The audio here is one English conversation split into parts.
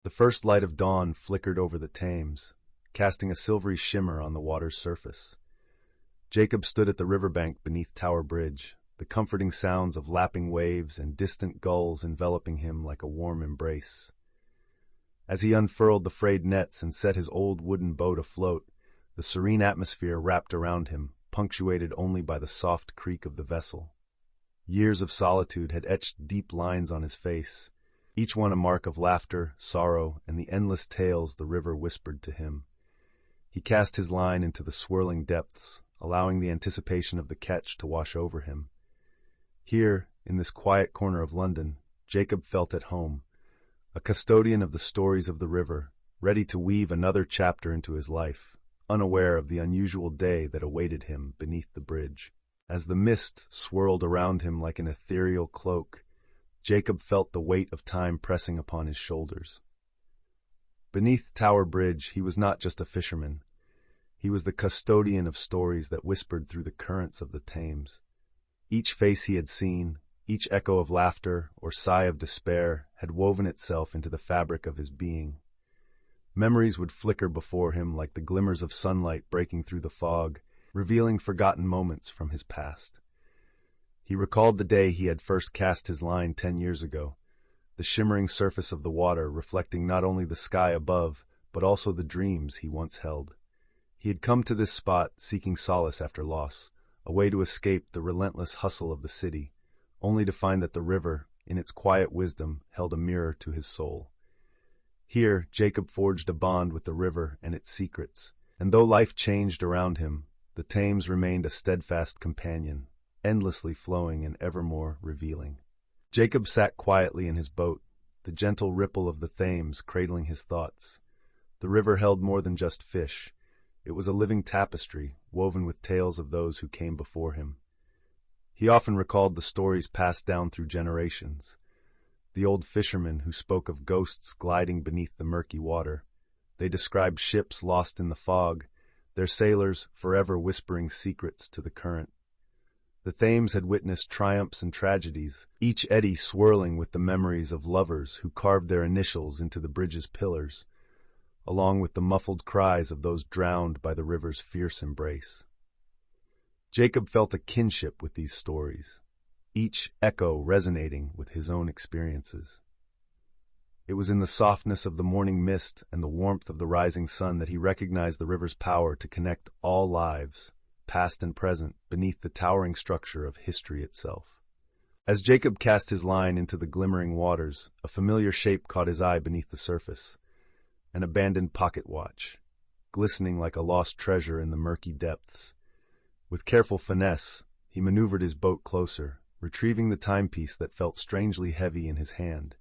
The first light of dawn flickered over the Thames, casting a silvery shimmer on the water's surface. Jacob stood at the riverbank beneath Tower Bridge, the comforting sounds of lapping waves and distant gulls enveloping him like a warm embrace. As he unfurled the frayed nets and set his old wooden boat afloat, the serene atmosphere wrapped around him, punctuated only by the soft creak of the vessel. Years of solitude had etched deep lines on his face, each one a mark of laughter, sorrow, and the endless tales the river whispered to him. He cast his line into the swirling depths, allowing the anticipation of the catch to wash over him. Here, in this quiet corner of London, Jacob felt at home, a custodian of the stories of the river, ready to weave another chapter into his life, unaware of the unusual day that awaited him beneath the bridge. As the mist swirled around him like an ethereal cloak, Jacob felt the weight of time pressing upon his shoulders. Beneath Tower Bridge, he was not just a fisherman. He was the custodian of stories that whispered through the currents of the Thames. Each face he had seen, each echo of laughter or sigh of despair had woven itself into the fabric of his being. Memories would flicker before him like the glimmers of sunlight breaking through the fog, revealing forgotten moments from his past. He recalled the day he had first cast his line 10 years ago, the shimmering surface of the water reflecting not only the sky above, but also the dreams he once held. He had come to this spot seeking solace after loss, a way to escape the relentless hustle of the city, only to find that the river, in its quiet wisdom, held a mirror to his soul. Here, Jacob forged a bond with the river and its secrets, and though life changed around him, the Thames remained a steadfast companion, endlessly flowing and evermore revealing. Jacob sat quietly in his boat, the gentle ripple of the Thames cradling his thoughts. The river held more than just fish. It was a living tapestry, woven with tales of those who came before him. He often recalled the stories passed down through generations. The old fishermen who spoke of ghosts gliding beneath the murky water. They described ships lost in the fog, their sailors forever whispering secrets to the current. The Thames had witnessed triumphs and tragedies, each eddy swirling with the memories of lovers who carved their initials into the bridge's pillars, along with the muffled cries of those drowned by the river's fierce embrace. Jacob felt a kinship with these stories, each echo resonating with his own experiences. It was in the softness of the morning mist and the warmth of the rising sun that he recognized the river's power to connect all lives, past and present, beneath the towering structure of history itself. As Jacob cast his line into the glimmering waters, a familiar shape caught his eye beneath the surface, an abandoned pocket watch, glistening like a lost treasure in the murky depths. With careful finesse, he maneuvered his boat closer, retrieving the timepiece that felt strangely heavy in his hand.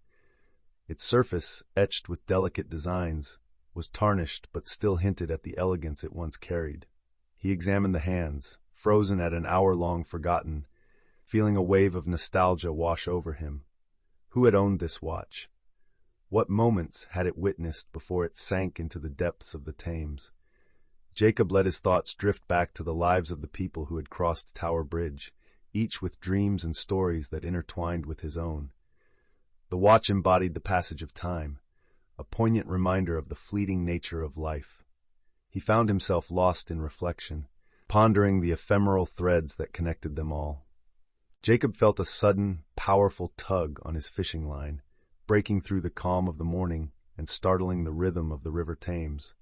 Its surface, etched with delicate designs, was tarnished but still hinted at the elegance it once carried. He examined the hands, frozen at an hour long forgotten, feeling a wave of nostalgia wash over him. Who had owned this watch? What moments had it witnessed before it sank into the depths of the Thames? Jacob let his thoughts drift back to the lives of the people who had crossed Tower Bridge, each with dreams and stories that intertwined with his own. The watch embodied the passage of time, a poignant reminder of the fleeting nature of life. He found himself lost in reflection, pondering the ephemeral threads that connected them all. Jacob felt a sudden, powerful tug on his fishing line, breaking through the calm of the morning and startling the rhythm of the River Thames.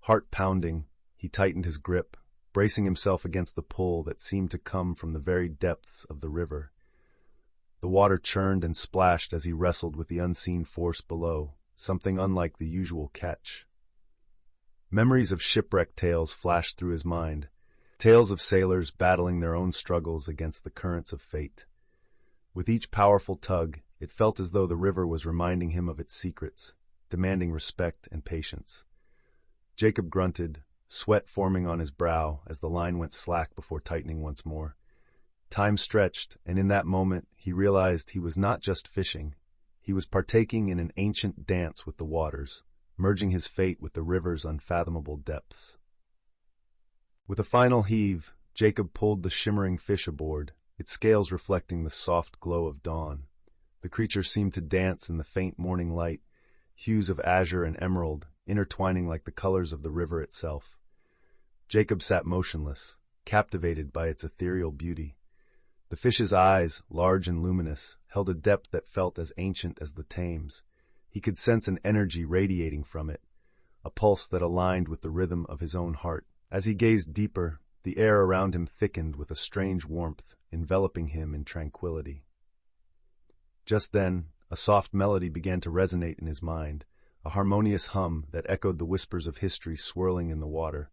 Heart pounding, he tightened his grip, bracing himself against the pull that seemed to come from the very depths of the river. The water churned and splashed as he wrestled with the unseen force below, something unlike the usual catch. Memories of shipwreck tales flashed through his mind, tales of sailors battling their own struggles against the currents of fate. With each powerful tug, it felt as though the river was reminding him of its secrets, demanding respect and patience. Jacob grunted, sweat forming on his brow as the line went slack before tightening once more. Time stretched, and in that moment he realized he was not just fishing. He was partaking in an ancient dance with the waters, merging his fate with the river's unfathomable depths. With a final heave, Jacob pulled the shimmering fish aboard, its scales reflecting the soft glow of dawn. The creature seemed to dance in the faint morning light, hues of azure and emerald, intertwining like the colors of the river itself. Jacob sat motionless, captivated by its ethereal beauty. The fish's eyes, large and luminous, held a depth that felt as ancient as the Thames. He could sense an energy radiating from it, a pulse that aligned with the rhythm of his own heart. As he gazed deeper, the air around him thickened with a strange warmth, enveloping him in tranquility. Just then, a soft melody began to resonate in his mind, a harmonious hum that echoed the whispers of history swirling in the water.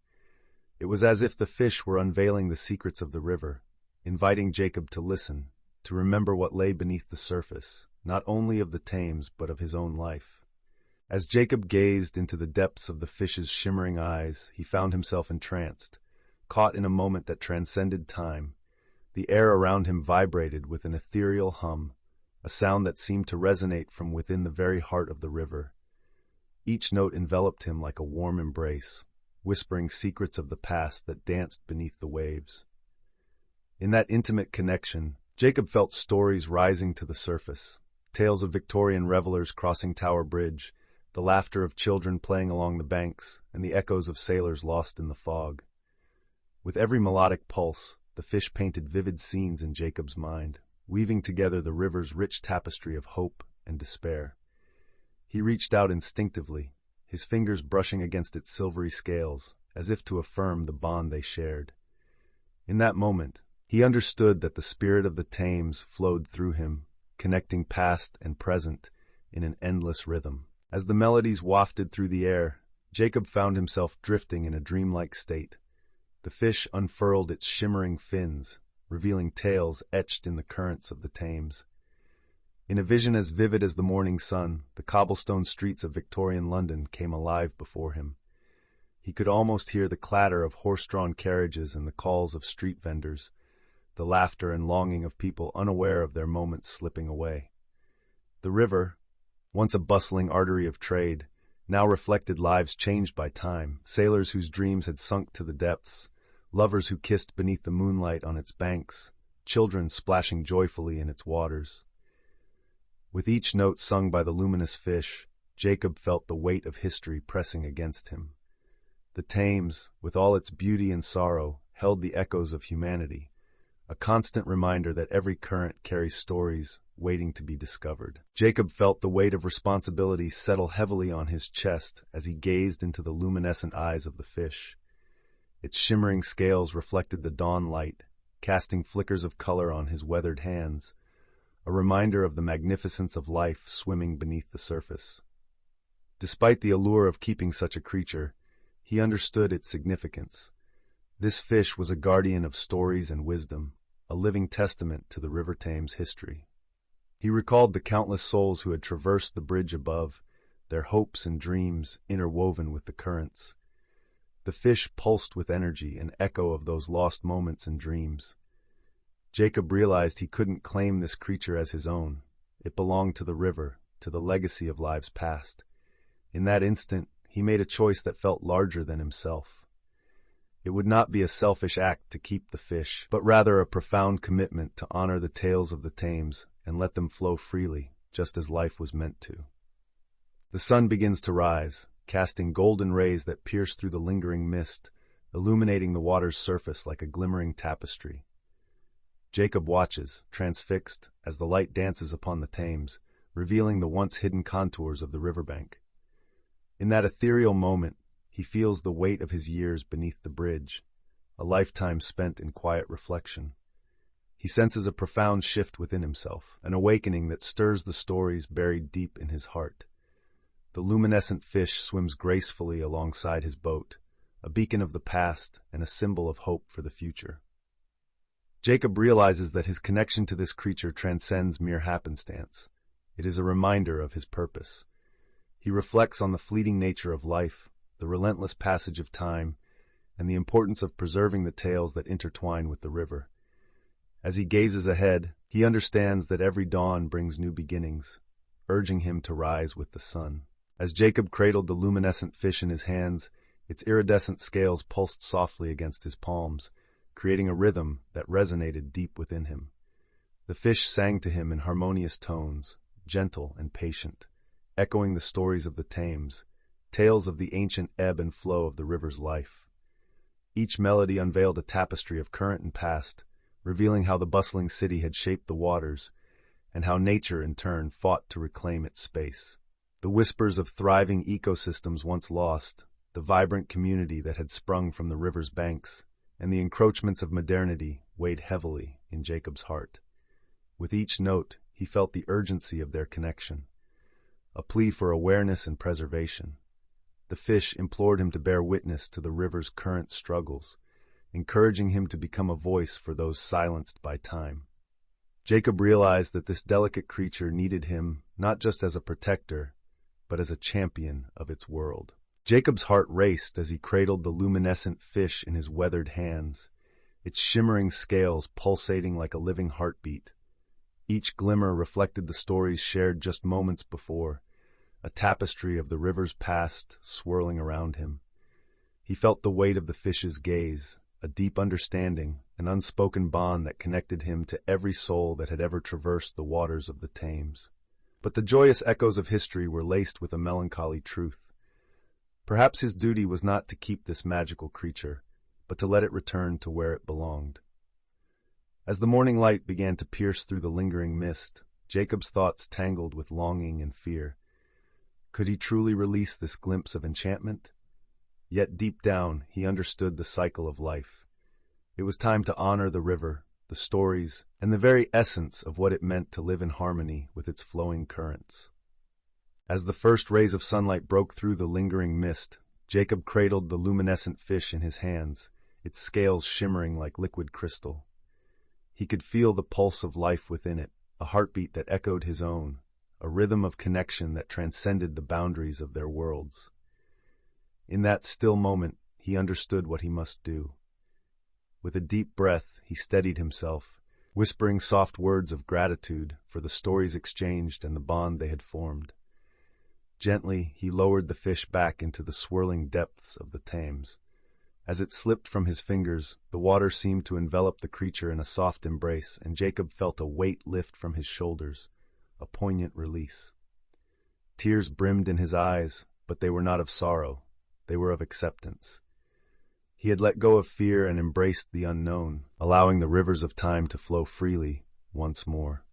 It was as if the fish were unveiling the secrets of the river, inviting Jacob to listen, to remember what lay beneath the surface, not only of the Thames but of his own life. As Jacob gazed into the depths of the fish's shimmering eyes, he found himself entranced, caught in a moment that transcended time. The air around him vibrated with an ethereal hum, a sound that seemed to resonate from within the very heart of the river. Each note enveloped him like a warm embrace, whispering secrets of the past that danced beneath the waves. In that intimate connection, Jacob felt stories rising to the surface, tales of Victorian revelers crossing Tower Bridge, the laughter of children playing along the banks, and the echoes of sailors lost in the fog. With every melodic pulse, the fish painted vivid scenes in Jacob's mind, weaving together the river's rich tapestry of hope and despair. He reached out instinctively, his fingers brushing against its silvery scales, as if to affirm the bond they shared. In that moment, he understood that the spirit of the Thames flowed through him, connecting past and present in an endless rhythm. As the melodies wafted through the air, Jacob found himself drifting in a dreamlike state. The fish unfurled its shimmering fins, revealing tales etched in the currents of the Thames. In a vision as vivid as the morning sun, the cobblestone streets of Victorian London came alive before him. He could almost hear the clatter of horse-drawn carriages and the calls of street vendors, the laughter and longing of people unaware of their moments slipping away. The river, once a bustling artery of trade, now reflected lives changed by time, sailors whose dreams had sunk to the depths, lovers who kissed beneath the moonlight on its banks, children splashing joyfully in its waters. With each note sung by the luminous fish, Jacob felt the weight of history pressing against him. The Thames, with all its beauty and sorrow, held the echoes of humanity, a constant reminder that every current carries stories waiting to be discovered. Jacob felt the weight of responsibility settle heavily on his chest as he gazed into the luminescent eyes of the fish. Its shimmering scales reflected the dawn light, casting flickers of color on his weathered hands, a reminder of the magnificence of life swimming beneath the surface. Despite the allure of keeping such a creature, he understood its significance. This fish was a guardian of stories and wisdom, a living testament to the River Thames' history. He recalled the countless souls who had traversed the bridge above, their hopes and dreams interwoven with the currents. The fish pulsed with energy, an echo of those lost moments and dreams. Jacob realized he couldn't claim this creature as his own. It belonged to the river, to the legacy of lives past. In that instant, he made a choice that felt larger than himself. It would not be a selfish act to keep the fish, but rather a profound commitment to honor the tales of the Thames and let them flow freely, just as life was meant to. The sun begins to rise, casting golden rays that pierce through the lingering mist, illuminating the water's surface like a glimmering tapestry. Jacob watches, transfixed, as the light dances upon the Thames, revealing the once hidden contours of the riverbank. In that ethereal moment, he feels the weight of his years beneath the bridge, a lifetime spent in quiet reflection. He senses a profound shift within himself, an awakening that stirs the stories buried deep in his heart. The luminescent fish swims gracefully alongside his boat, a beacon of the past and a symbol of hope for the future. Jacob realizes that his connection to this creature transcends mere happenstance. It is a reminder of his purpose. He reflects on the fleeting nature of life, the relentless passage of time, and the importance of preserving the tales that intertwine with the river. As he gazes ahead, he understands that every dawn brings new beginnings, urging him to rise with the sun. As Jacob cradled the luminescent fish in his hands, its iridescent scales pulsed softly against his palms, creating a rhythm that resonated deep within him. The fish sang to him in harmonious tones, gentle and patient, echoing the stories of the Thames, tales of the ancient ebb and flow of the river's life. Each melody unveiled a tapestry of current and past, revealing how the bustling city had shaped the waters, and how nature in turn fought to reclaim its space. The whispers of thriving ecosystems once lost, the vibrant community that had sprung from the river's banks, and the encroachments of modernity weighed heavily in Jacob's heart. With each note, he felt the urgency of their connection, a plea for awareness and preservation. The fish implored him to bear witness to the river's current struggles, encouraging him to become a voice for those silenced by time. Jacob realized that this delicate creature needed him not just as a protector, but as a champion of its world. Jacob's heart raced as he cradled the luminescent fish in his weathered hands, its shimmering scales pulsating like a living heartbeat. Each glimmer reflected the stories shared just moments before, a tapestry of the river's past swirling around him. He felt the weight of the fish's gaze, a deep understanding, an unspoken bond that connected him to every soul that had ever traversed the waters of the Thames. But the joyous echoes of history were laced with a melancholy truth. Perhaps his duty was not to keep this magical creature, but to let it return to where it belonged. As the morning light began to pierce through the lingering mist, Jacob's thoughts tangled with longing and fear. Could he truly release this glimpse of enchantment? Yet deep down, he understood the cycle of life. It was time to honor the river, the stories, and the very essence of what it meant to live in harmony with its flowing currents. As the first rays of sunlight broke through the lingering mist, Jacob cradled the luminescent fish in his hands, its scales shimmering like liquid crystal. He could feel the pulse of life within it, a heartbeat that echoed his own, a rhythm of connection that transcended the boundaries of their worlds. In that still moment, he understood what he must do. With a deep breath, he steadied himself, whispering soft words of gratitude for the stories exchanged and the bond they had formed. Gently, he lowered the fish back into the swirling depths of the Thames. As it slipped from his fingers, the water seemed to envelop the creature in a soft embrace, and Jacob felt a weight lift from his shoulders, a poignant release. Tears brimmed in his eyes, but they were not of sorrow. They were of acceptance. He had let go of fear and embraced the unknown, allowing the rivers of time to flow freely once more.